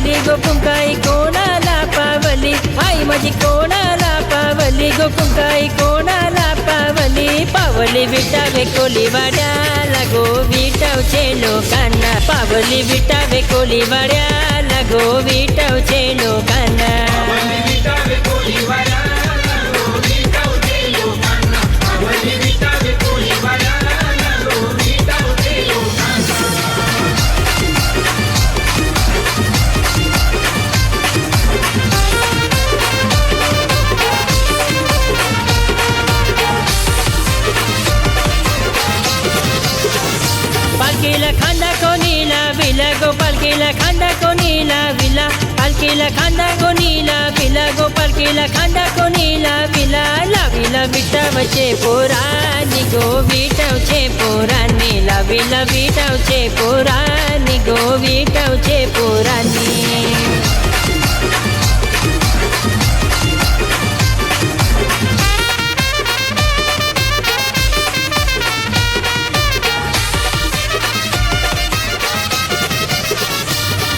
पावली गो कुंकाई कोणाला पावली, आई माझी कोणाला पावली गो कुंकाई कोणाला पावली, पावली विटावे कोलीवाड्याला गो विटावचे लोकांना, पावली विटावे कोलीवाड्याला गो विटावचे लोकांना, पालखीला खांदा कोणी लाविला गो पालखीला खांदा कोणी लाविला, पालखीला खांदा कोणी लाविला गो पालखीला खांदा कोणी लाविला, लाविला विटावचे पोरांनी गो विटावचे पोरांनी, लाविला विटावचे पोरांनी गो विटावचे पोरांनी,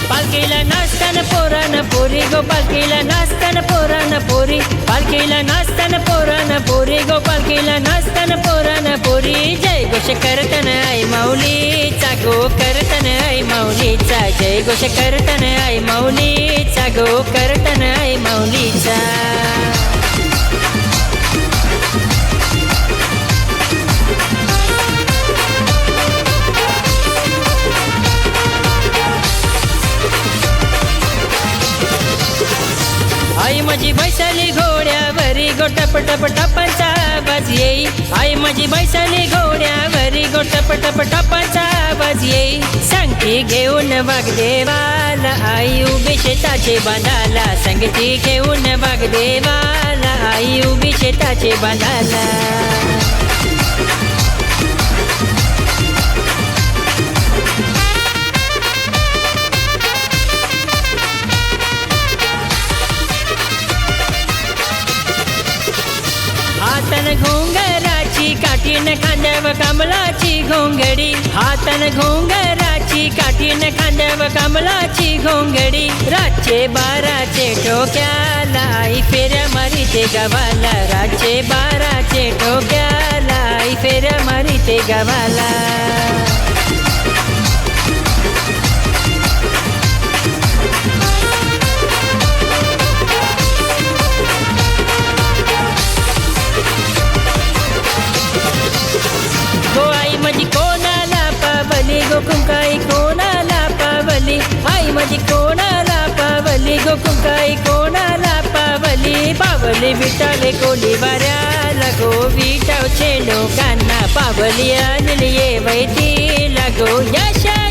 पालखीला नाचताना पोरान पोरी गो पालखीला नाचताना पोरान पोरी, पालखीला नाचताना पोरान पोरी गो पालखीला नाचताना पोरान पोरी, जय घोष करतन आई माऊलीचा गो करतन आई माऊलीचा, जय घोष करतन आई माऊलीचा गो करतन आई माऊलीचा, आई माझी बैसाली घोड्यावरी गो टप टप टपांचा आवाज येई, आई माझी बैसाली घोड्यावरी गो टप टप टपांचा आवाज येई, संगती घेऊन वाघदेवाला आई उभी शेताचे बांधाला, संगती घेऊन वाघदेवाला आई उभी शेताचे बांधाला, हातन घोंगराची काठीन खांद्याव कमलाची घोंगडी, हातन घोंगराची काठीन खांद्याव कमलाची घोंगडी, रातचे बाराचे ठोक्याला आई फेऱ्या मारिते गावाला, रातचे बाराचे ठोक्याला आई फेऱ्या मारिते गावाला, गो आई माझी कोणाला पावली गो कुंकाई कोणाला पावली, आई माझी कोणाला पावली गो कुंकाई कोणाला पावली, पावली विटावे कोलीवाड्याला गो विटावचे लोकांना, पावली आणली ये वैतीला गो यशा